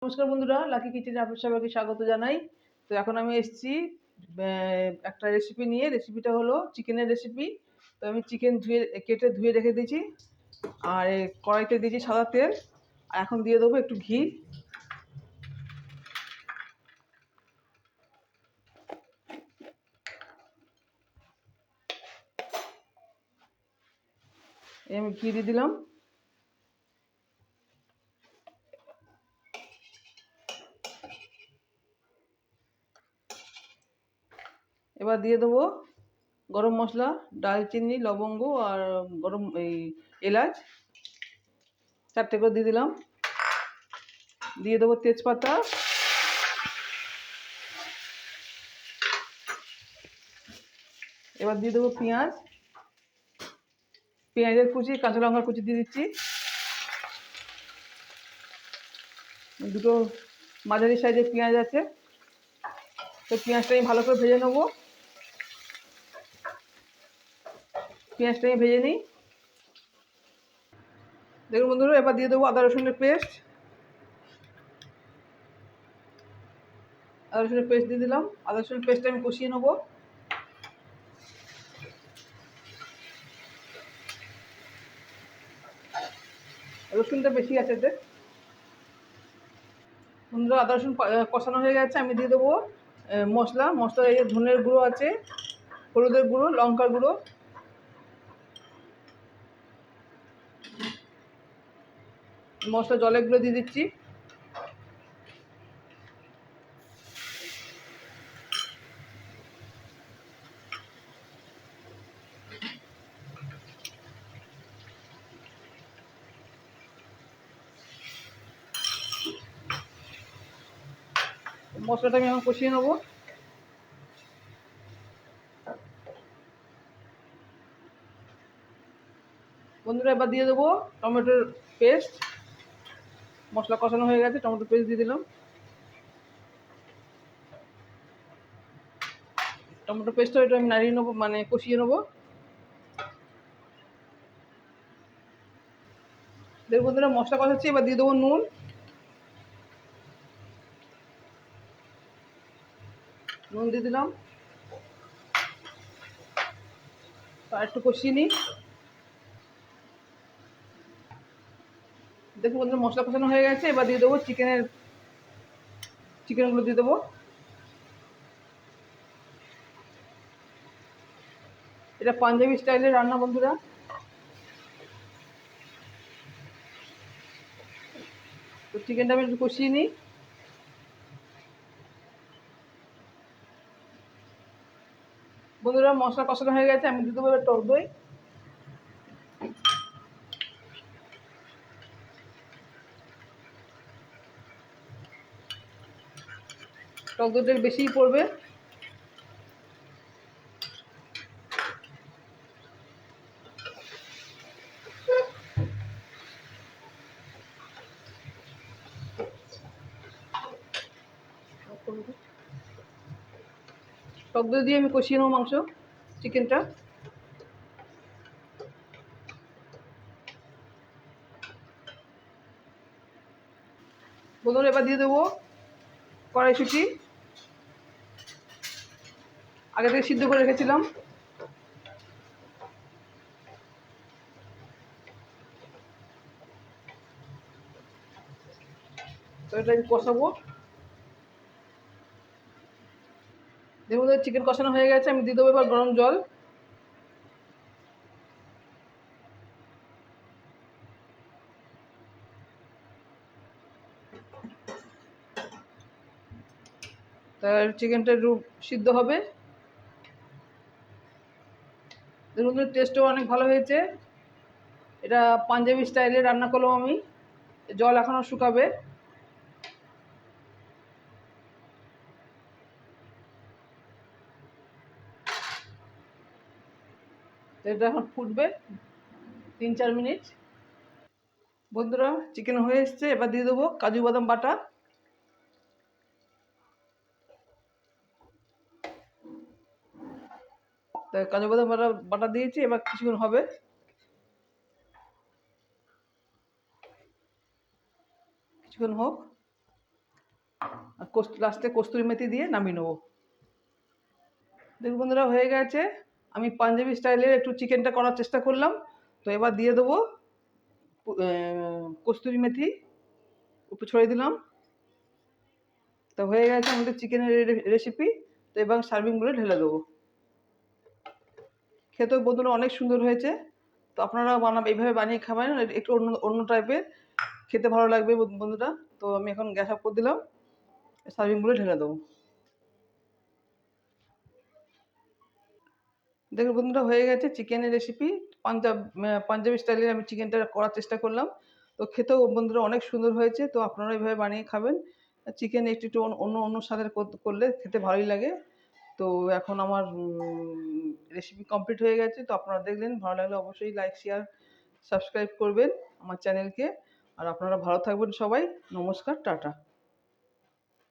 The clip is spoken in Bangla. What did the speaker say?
নমস্কার বন্ধুরা, লাকি কিচেনে আপনাদের সবাইকে স্বাগত জানাই। তো এখন আমি এসেছি একটা রেসিপি নিয়ে। রেসিপিটা হলো চিকেনের রেসিপি। তো আমি চিকেন কেটে ধুয়ে রেখে দিয়েছি, আর কড়াইতে দিয়েছি সাদা তেল। আর এখন দিয়ে দেবো একটু ঘি। আমি ঘি দিয়ে দিলাম। এবার দিয়ে দেবো গরম মশলা, দারচিনি, লবঙ্গ আর গরম এলাচ 4টে করে দিয়ে দিলাম। দিয়ে দেবো তেজপাতা, এবার দিয়ে দেবো পেঁয়াজ, পেঁয়াজের কুচি, কাঁচা লঙ্কার কুচি দিয়ে দিচ্ছি। দুটো মাঝারি সাইজের পেঁয়াজ আছে, তো পেঁয়াজটা আমি ভালো করে ভেজে নেবো। পেঁয়াজটা আমি ভেজে নিই। দেখুন বন্ধুরা, এবার দিয়ে দেবো আদা রসুনের পেস্ট। আদা রসুনের পেস্ট দিয়ে দিলাম। আদা রসুনের পেস্টটা আমি কষিয়ে নেবো। রসুনটা বেশি আছে এতে। বন্ধুরা, আদা রসুন কষানো হয়ে গেছে। আমি দিয়ে দেবো মশলা। এই ধনের গুঁড়ো আছে, হলুদের গুঁড়ো, লঙ্কার গুঁড়ো, মশলা জলের গুঁড়ো দিয়ে দিচ্ছি। মশলাটা আমি এখন কষিয়ে নেবো। বন্ধুরা, এবার দিয়ে দেবো টমেটোর পেস্ট। মশলা কষানো হয়ে গেছে, টমেটো পেস্ট দিয়ে দিলাম। টমেটো পেস্টটা এটা আমি নাড়িয়ে নেবো, মানে কষিয়ে নেবো। দেখুন বন্ধুরা, মশলা কষাচ্ছি। এবার দিয়ে দেবো নুন। নুন দিয়ে দিলাম। আর একটু কষিয়ে নিই। দেখুন বন্ধুরা, মশলা কষানো হয়ে গেছে। এবার দিয়ে দেবো চিকেনগুলো দিয়ে দেবো। এটা পাঞ্জাবি স্টাইলের রান্না বন্ধুরা। তো চিকেনটা আমি একটু কষিয়ে নিই। বন্ধুরা, মশলা কষানো হয়ে গেছে। আমি দিয়ে দেবো এবার টক দই। টক দইটা বেশিই পড়বে। টক দই দিয়ে আমি কষিয়ে নেবো চিকেনটা। বন্ধুরা, এবার দিয়ে দেবো কড়াইশুঁটি, আগে থেকে সিদ্ধ করে রেখেছিলাম। তো এটা আমি কষাবো। দেখুন, চিকেন কষানো হয়ে গেছে। আমি দিয়ে দেবো এবার গরম জল। তার চিকেনটা একটু সিদ্ধ হবে। দেখুন, টেস্টও অনেক ভালো হয়েছে। এটা পাঞ্জাবি স্টাইলে রান্না করলাম আমি। জল এখনও শুকাবে। এটা এখন ফুটবে 3-4 মিনিট। বন্ধুরা, চিকেন হয়ে এসছে। এবার দিয়ে দেবো কাজু বাদাম বাটা। তাই কাজু বাদাম বাটা দিয়েছি। এবার কিছুক্ষণ হবে। কিছুক্ষণ হোক। লাস্টে কস্তুরি মেথি দিয়ে নামিয়ে নেবো। দেখুন বন্ধুরা হয়ে গেছে। আমি পাঞ্জাবি স্টাইলের একটু চিকেনটা করার চেষ্টা করলাম। তো এবার দিয়ে দেবো কস্তুরি মেথি, উপরে ছড়িয়ে দিলাম। তো হয়ে গেছে আমাদের চিকেনের রেসিপি। তো এবার সার্ভিং বলে ঢেলে দেবো। খেতেও বন্ধুরা অনেক সুন্দর হয়েছে। তো আপনারা এইভাবে বানিয়ে খাবেন, একটু অন্য অন্য টাইপের খেতে ভালো লাগবে বন্ধুরা। তো আমি এখন গ্যাস অফ করে দিলাম, সার্ভিং বলে ঢেলে দেবো। দেখুন বন্ধুরা হয়ে গেছে চিকেনের রেসিপি। পাঞ্জাবি স্টাইলে আমি চিকেনটা করার চেষ্টা করলাম। তো খেতেও বন্ধুরা অনেক সুন্দর হয়েছে। তো আপনারা এইভাবে বানিয়ে খাবেন। চিকেন একটু একটু অন্য অন্য স্বাদের করলে খেতে ভালোই লাগে। তো এখন আমার রেসিপি কমপ্লিট হয়ে গেছে। তো আপনারা দেখলেন, ভালো লাগলে অবশ্যই লাইক শেয়ার সাবস্ক্রাইব করবেন আমার চ্যানেলকে। আর আপনারা ভালো থাকবেন সবাই। নমস্কার, টাটা।